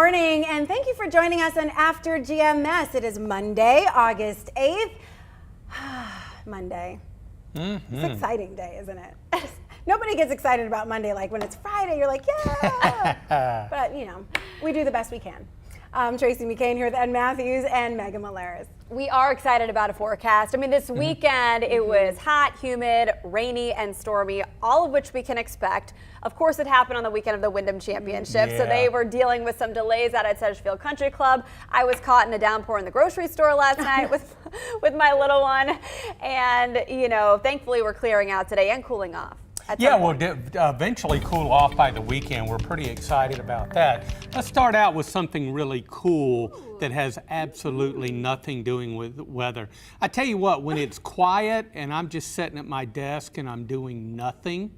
morning, and thank you for joining us on After GMS. It is Monday, August 8th. Monday. It's an exciting day, isn't it? Nobody gets excited about Monday like when it's Friday. You're like, yeah! But, you know, we do the best we can. I'm Tracy McCain here with Ed Matthews and Megan Malaris. We are excited about a forecast. I mean, this weekend it was hot, humid, rainy, and stormy, all of which we can expect. Of course, it happened on the weekend of the Wyndham Championship, so they were dealing with some delays out at Sedgefield Country Club. I was caught in a downpour in the grocery store last night with my little one, and you know, thankfully we're clearing out today and cooling off. Yeah, we'll eventually cool off by the weekend. We're pretty excited about that. Let's start out with something really cool that has absolutely nothing doing with weather. I tell you what, when it's quiet and I'm just sitting at my desk and I'm doing nothing,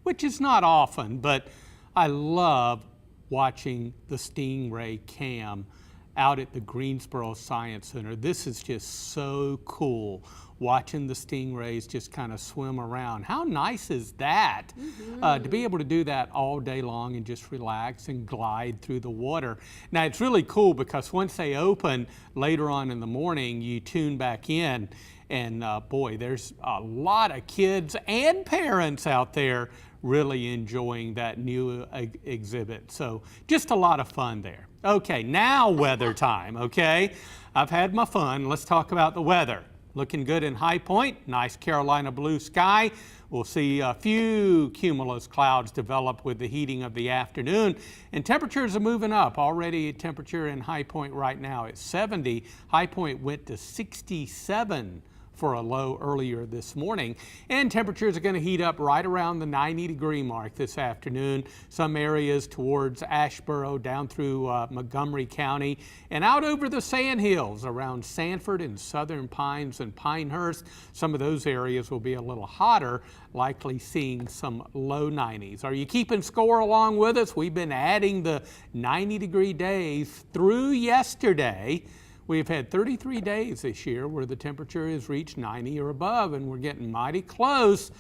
which is not often, but I love watching the Stingray cam out at the Greensboro Science Center. This is just so cool, watching the stingrays just kind of swim around. How nice is that? To be able to do that all day long and just relax and glide through the water. Now it's really cool because once they open later on in the morning, you tune back in and boy, there's a lot of kids and parents out there really enjoying that new exhibit. So just a lot of fun there. Okay, now weather time, okay? I've had my fun. Let's talk about the weather. Looking good in High Point, nice Carolina blue sky. We'll see a few cumulus clouds develop with the heating of the afternoon, and temperatures are moving up. Already temperature in High Point right now at 70. High Point went to 67 for a low earlier this morning, and temperatures are going to heat up right around the 90-degree mark this afternoon. Some areas towards Asheboro down through Montgomery County and out over the Sandhills around Sanford and Southern Pines and Pinehurst. Some of those areas will be a little hotter, likely seeing some low 90s. Are you keeping score along with us? We've been adding the 90-degree days through yesterday. We've had 33 days this year where the temperature has reached 90 or above, and we're getting mighty close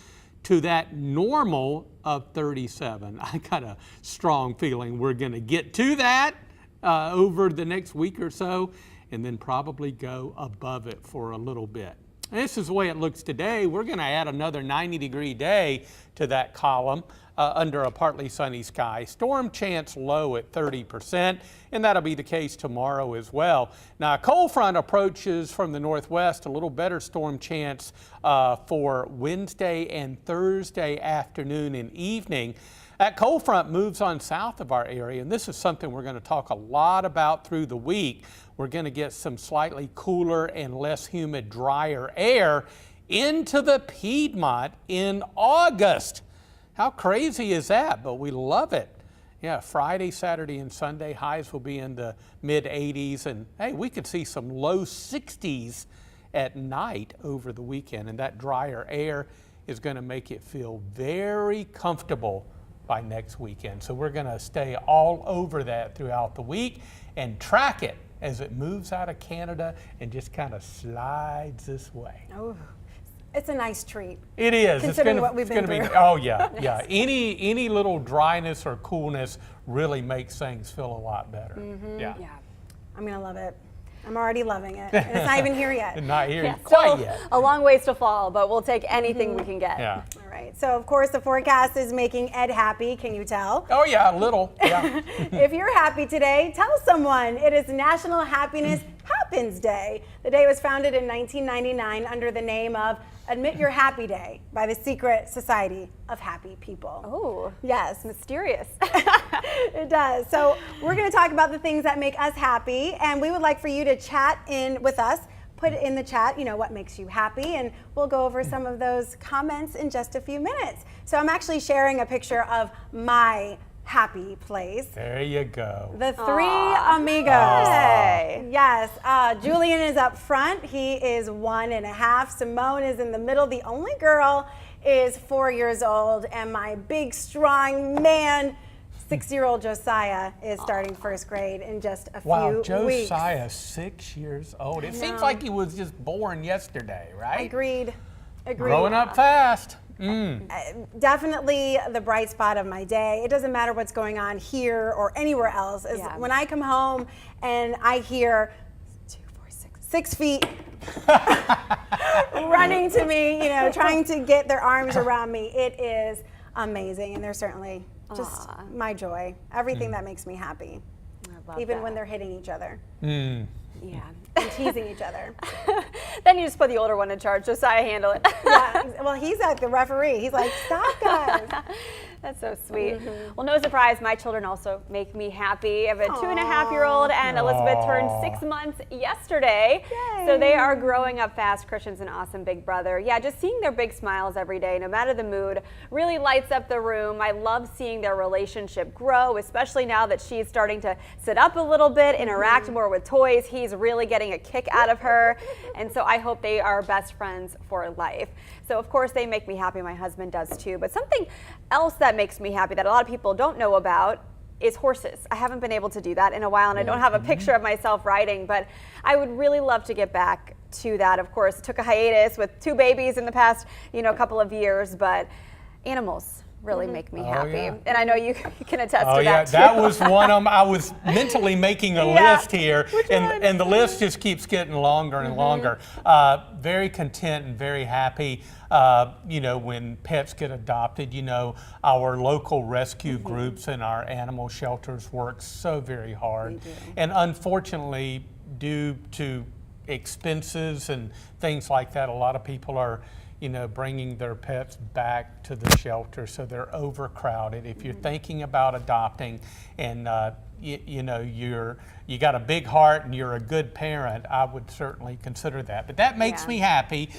to that normal of 37. I got a strong feeling we're going to get to that over the next week or so, and then probably go above it for a little bit. This is the way it looks today. We're going to add another 90-degree day to that column under a partly sunny sky. Storm chance low at 30%, and that'll be the case tomorrow as well. Now, a cold front approaches from the northwest, a little better storm chance for Wednesday and Thursday afternoon and evening. That cold front moves on south of our area, and this is something we're going to talk a lot about through the week. We're going to get some slightly cooler and less humid, drier air into the Piedmont in August. How crazy is that? But we love it. Yeah, Friday, Saturday, and Sunday, highs will be in the mid-80s, and hey, we could see some low 60s at night over the weekend, and that drier air is going to make it feel very comfortable by next weekend. So we're going to stay all over that throughout the week and track it as it moves out of Canada and just kind of slides this way. Oh, it's a nice treat. It is. Considering what we've been through. Oh yeah, yeah. Any little dryness or coolness really makes things feel a lot better. Yeah. I'm going to love it. I'm already loving it. And it's not even here yet. Not here quite yet. A long ways to fall, but we'll take anything we can get. Yeah. All right. So, of course, the forecast is making Ed happy. Can you tell? Oh, yeah, a little. Yeah. If you're happy today, tell someone. It is National Happiness Happens Day. The day was founded in 1999 under the name of Admit Your Happy Day by the Secret Society of Happy People. Oh, yes. Mysterious. It does. So we're going to talk about the things that make us happy, and we would like for you to chat in with us. Put in the chat, you know, what makes you happy, and we'll go over some of those comments in just a few minutes. So I'm actually sharing a picture of my happy place. There you go. The three amigos. Hey. Yes, Julian is up front. He is 1.5. Simone is in the middle. The only girl is 4 years old, and my big, strong man, 6-year-old Josiah is starting first grade in just a few weeks. Josiah, 6 years old. It seems like he was just born yesterday, right? Agreed. Growing up fast. Definitely the bright spot of my day. It doesn't matter what's going on here or anywhere else. Is when I come home and I hear 6 feet running to me, trying to get their arms around me. It is amazing, and they're certainly just my joy. Everything that makes me happy, even when they're hitting each other. Yeah. And teasing each other. Then you just put the older one in charge, Josiah handle it. Yeah, well, he's like the referee. He's like, stop, guys. That's so sweet. Well, no surprise, my children also make me happy. I have a 2.5-year-old, and Elizabeth turned 6 months yesterday. Yay. So they are growing up fast. Christian's an awesome big brother. Yeah, just seeing their big smiles every day, no matter the mood, really lights up the room. I love seeing their relationship grow, especially now that she's starting to sit up a little bit, interact more with toys. He's really getting a kick out of her. And so I hope they are best friends for life. So of course they make me happy. My husband does too. But something else that makes me happy that a lot of people don't know about is horses. I haven't been able to do that in a while, and I don't have a picture of myself riding, but I would really love to get back to that. Of course, took a hiatus with 2 babies in the past, couple of years, but animals really make me happy. Yeah. And I know you can attest to yeah, that too. that was one of them. I was mentally making a list here, and the list just keeps getting longer and longer. Very content and very happy, when pets get adopted. Our local rescue groups and our animal shelters work so very hard. And unfortunately, due to expenses and things like that, a lot of people are bringing their pets back to the shelter, so they're overcrowded. If you're thinking about adopting and you got a big heart and you're a good parent, I would certainly consider that. But that makes me happy.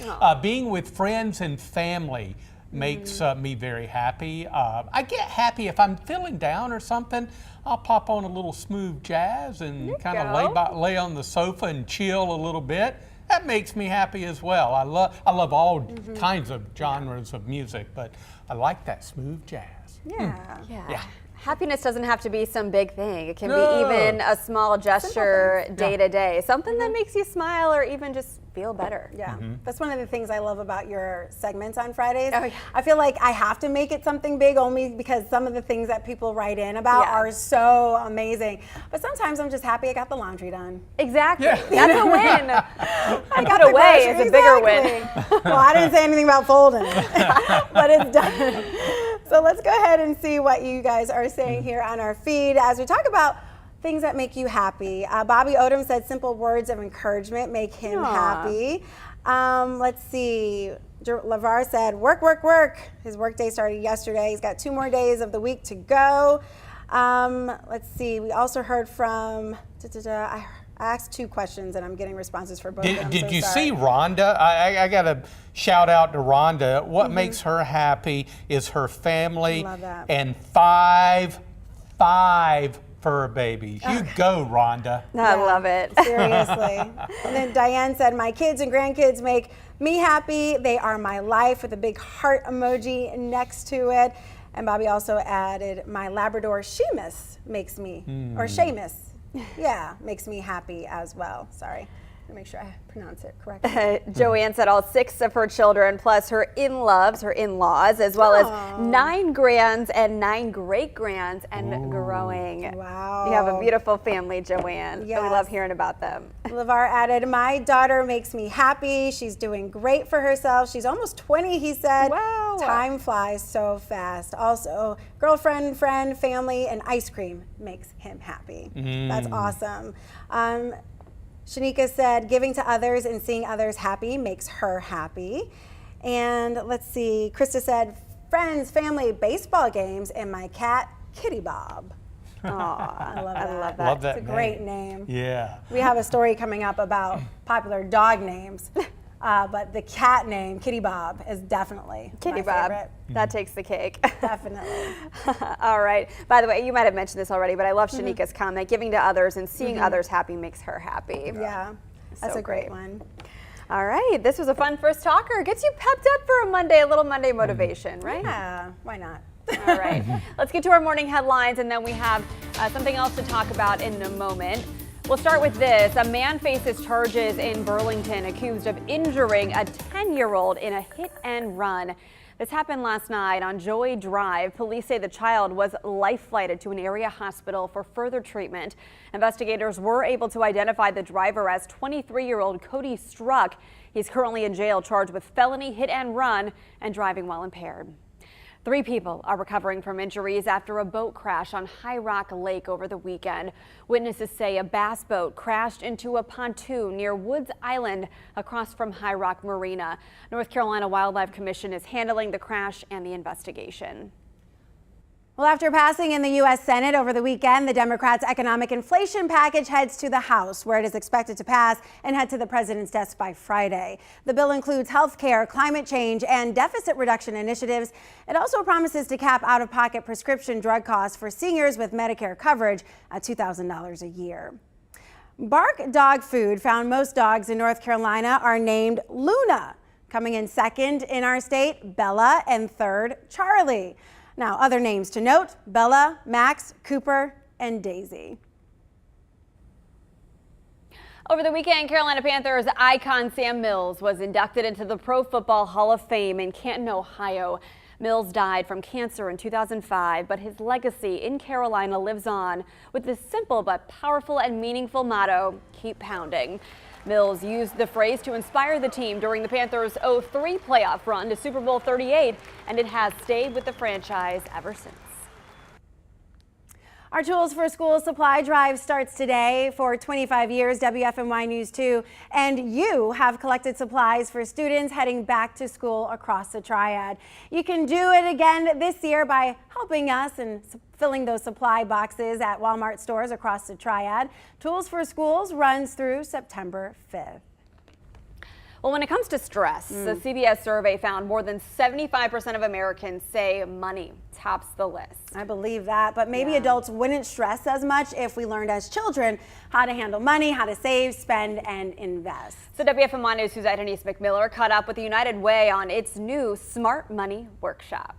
Being with friends and family makes me very happy. I get happy if I'm feeling down or something. I'll pop on a little smooth jazz and kind of lay on the sofa and chill a little bit. That makes me happy as well. I love all kinds of genres of music, but I like that smooth jazz. Yeah. Happiness doesn't have to be some big thing. It can be even a small gesture day to day. Something that makes you smile or even just feel better. Yeah, that's one of the things I love about your segments on Fridays. Oh, yeah. I feel like I have to make it something big only because some of the things that people write in about are so amazing. But sometimes I'm just happy I got the laundry done. Exactly. That's a win. I got put away is a bigger win. Well, I didn't say anything about folding, but it's done. So let's go ahead and see what you guys are saying here on our feed as we talk about things that make you happy. Bobby Odom said simple words of encouragement make him happy. Let's see. LeVar said work, work, work. His work day started yesterday. He's got 2 more days of the week to go. Let's see. We also heard from, I asked 2 questions and I'm getting responses for both of them. Did you see Rhonda? I got to shout out to Rhonda. What makes her happy is her family and 5 fur babies. You go, Rhonda. I love it. Seriously. And then Diane said, my kids and grandkids make me happy. They are my life, with a big heart emoji next to it. And Bobby also added, my Labrador Seamus makes me, or Seamus, makes me happy as well. Sorry. To make sure I pronounce it correctly. Joanne said all 6 of her children, plus her in-laws, as well as 9 grands and 9 great-grands and growing. Wow. You have a beautiful family, Joanne. Yes. We love hearing about them. LeVar added, my daughter makes me happy. She's doing great for herself. She's almost 20, he said. Wow. Time flies so fast. Also, girlfriend, friend, family, and ice cream makes him happy. That's awesome. Shanika said, giving to others and seeing others happy makes her happy. And let's see, Krista said, friends, family, baseball games, and my cat, Kitty Bob. Aw, I love that. Love that It's a great name. Yeah. We have a story coming up about popular dog names, but the cat name, Kitty Bob, is definitely Kitty my Bob. favorite. That takes the cake. Definitely. All right. By the way, you might have mentioned this already, but I love Shanika's comment. Giving to others and seeing others happy makes her happy. Yeah, that's So a great great. one. All right. This was a fun first talker. Gets you pepped up for a Monday, a little Monday motivation, right? Yeah, why not? All right. Let's get to our morning headlines, and then we have something else to talk about in a moment. We'll start with this. A man faces charges in Burlington accused of injuring a 10-year-old in a hit and run. This happened last night on Joy Drive. Police say the child was life-flighted to an area hospital for further treatment. Investigators were able to identify the driver as 23-year-old Cody Struck. He's currently in jail charged with felony hit and run and driving while impaired. 3 people are recovering from injuries after a boat crash on High Rock Lake over the weekend. Witnesses say a bass boat crashed into a pontoon near Woods Island across from High Rock Marina. North Carolina Wildlife Commission is handling the crash and the investigation. Well, after passing in the U.S. Senate over the weekend, the Democrats' economic inflation package heads to the House, where it is expected to pass and head to the president's desk by Friday. The bill includes health care, climate change, and deficit reduction initiatives. It also promises to cap out-of-pocket prescription drug costs for seniors with Medicare coverage at $2,000 a year. Bark dog food found most dogs in North Carolina are named Luna. Coming in second in our state, Bella, and third, Charlie. Now, other names to note: Bella, Max, Cooper, and Daisy. Over the weekend, Carolina Panthers icon Sam Mills was inducted into the Pro Football Hall of Fame in Canton, Ohio. Mills died from cancer in 2005, but his legacy in Carolina lives on with this simple but powerful and meaningful motto: keep pounding. Mills used the phrase to inspire the team during the Panthers' 0-3 playoff run to Super Bowl 38, and it has stayed with the franchise ever since. Our Tools for Schools supply drive starts today. For 25 years, WFMY News 2 and you have collected supplies for students heading back to school across the Triad. You can do it again this year by helping us and filling those supply boxes at Walmart stores across the Triad. Tools for Schools runs through September 5th. Well, when it comes to stress, the CBS survey found more than 75% of Americans say money tops the list. I believe that, but maybe adults wouldn't stress as much if we learned as children how to handle money, how to save, spend, and invest. So WFMY News' Suzette Denise McMiller caught up with the United Way on its new Smart Money workshop.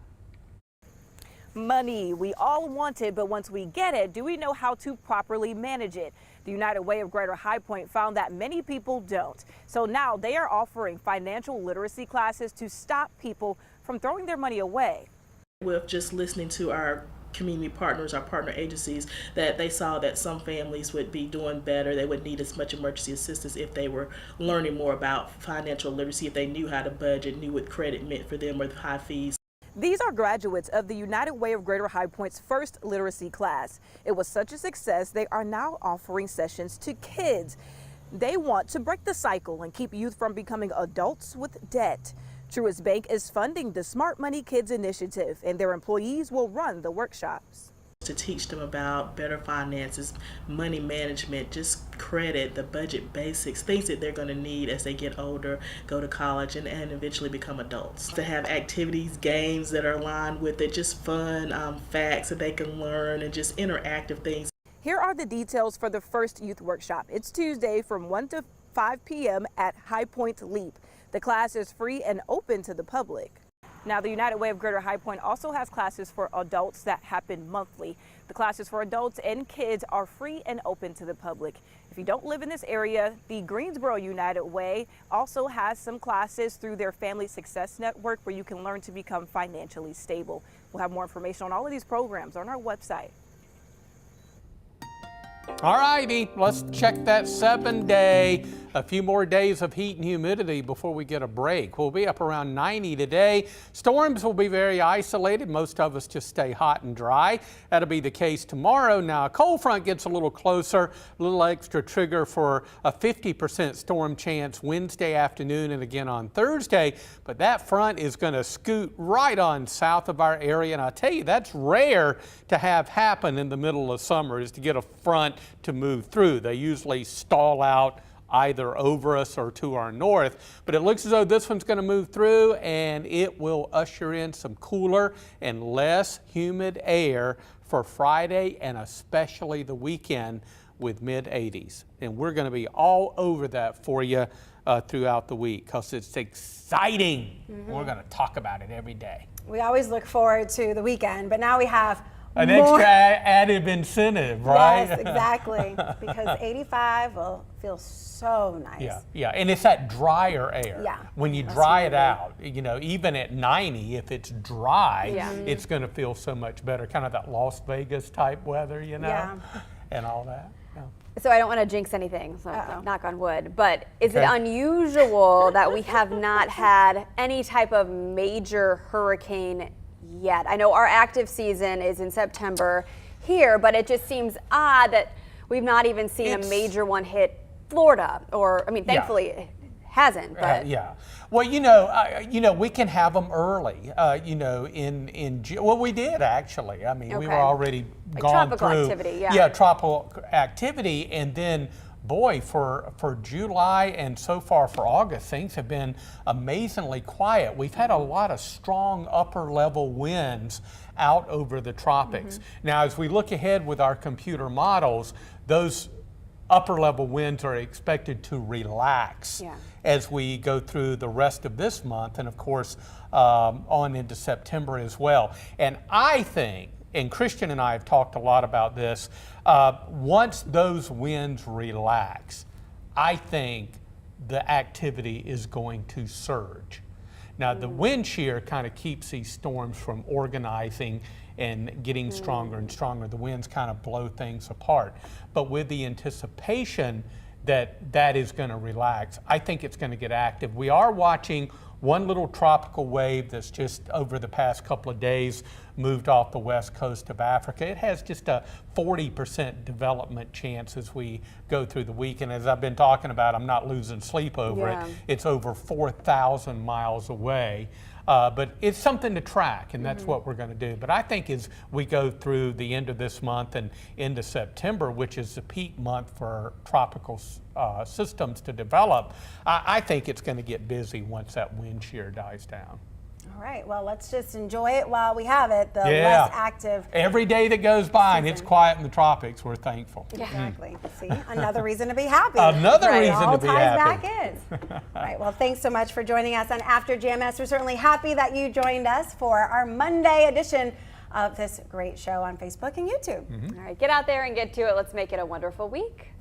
Money we all want it, but once we get it, do we know how to properly manage it? The United Way of Greater High Point found that many people don't. So now they are offering financial literacy classes to stop people from throwing their money away. With just listening to our community partners, our partner agencies, that they saw that some families would be doing better. They wouldn't need as much emergency assistance if they were learning more about financial literacy, if they knew how to budget, knew what credit meant for them with high fees. These are graduates of the United Way of Greater High Point's first literacy class. It was such a success, they are now offering sessions to kids. They want to break the cycle and keep youth from becoming adults with debt. Truist Bank is funding the Smart Money Kids initiative, and their employees will run the workshops. To teach them about better finances, money management, just credit, the budget basics, things that they're going to need as they get older, go to college, and eventually become adults. To have activities, games that are aligned with it, just fun facts that they can learn, and just interactive things. Here are the details for the first youth workshop. It's Tuesday from 1 to 5 p.m. at High Point Leap. The class is free and open to the public. Now, the United Way of Greater High Point also has classes for adults that happen monthly. The classes for adults and kids are free and open to the public. If you don't live in this area, the Greensboro United Way also has some classes through their Family Success Network where you can learn to become financially stable. We'll have more information on all of these programs on our website. All righty, let's check that 7-day. A few more days of heat and humidity before we get a break. We'll be up around 90 today. Storms will be very isolated. Most of us just stay hot and dry. That'll be the case tomorrow. Now, a cold front gets a little closer, a little extra trigger for a 50% storm chance Wednesday afternoon and again on Thursday. But that front is going to scoot right on south of our area. And I'll tell you, that's rare to have happen in the middle of summer, is to get a front to move through. They usually stall out either over us or to our north, but it looks as though this one's going to move through and it will usher in some cooler and less humid air for Friday and especially the weekend with mid-80s. And we're going to be all over that for you throughout the week because it's exciting. We're going to talk about it every day. We always look forward to the weekend, but now we have An extra added incentive, right? Yes, exactly. Because 85 will feel so nice. Yeah, and it's that drier air. Yeah, When you dry it out, even at 90, if it's dry, it's going to feel so much better. Kind of that Las Vegas type weather, Yeah. and all that. Yeah. So I don't want to jinx anything, so knock on wood, but is it unusual that we have not had any type of major hurricane yet? I know our active season is in September here, but it just seems odd that we've not even seen a major one hit Florida, or, I mean, thankfully it hasn't, but. Yeah. Well, we can have them early, well, we did actually. I mean, we were already gone tropical through. Activity, Yeah, tropical activity, and then, boy, for July and so far for August, things have been amazingly quiet. We've had a lot of strong upper level winds out over the tropics. Now, as we look ahead with our computer models, those upper level winds are expected to relax as we go through the rest of this month, and of course on into September as well. And I think, and Christian and I have talked a lot about this, once those winds relax, I think the activity is going to surge. Now, the wind shear kind of keeps these storms from organizing and getting stronger and stronger. The winds kind of blow things apart. But with the anticipation that that is going to relax, I think it's going to get active. We are watching one little tropical wave that's just over the past couple of days moved off the west coast of Africa. It has just a 40% development chance as we go through the week. And as I've been talking about, I'm not losing sleep over it. It's over 4,000 miles away. But it's something to track, and that's what we're going to do. But I think as we go through the end of this month and into September, which is the peak month for tropical systems to develop, I think it's going to get busy once that wind shear dies down. All right, well, let's just enjoy it while we have it, the less active. Every day that goes by and it's quiet in the tropics, we're thankful. Exactly. See, another reason to be happy. Another reason to be happy. All ties back in. All right, well, thanks so much for joining us on After GMS. We're certainly happy that you joined us for our Monday edition of this great show on Facebook and YouTube. All right, get out there and get to it. Let's make it a wonderful week.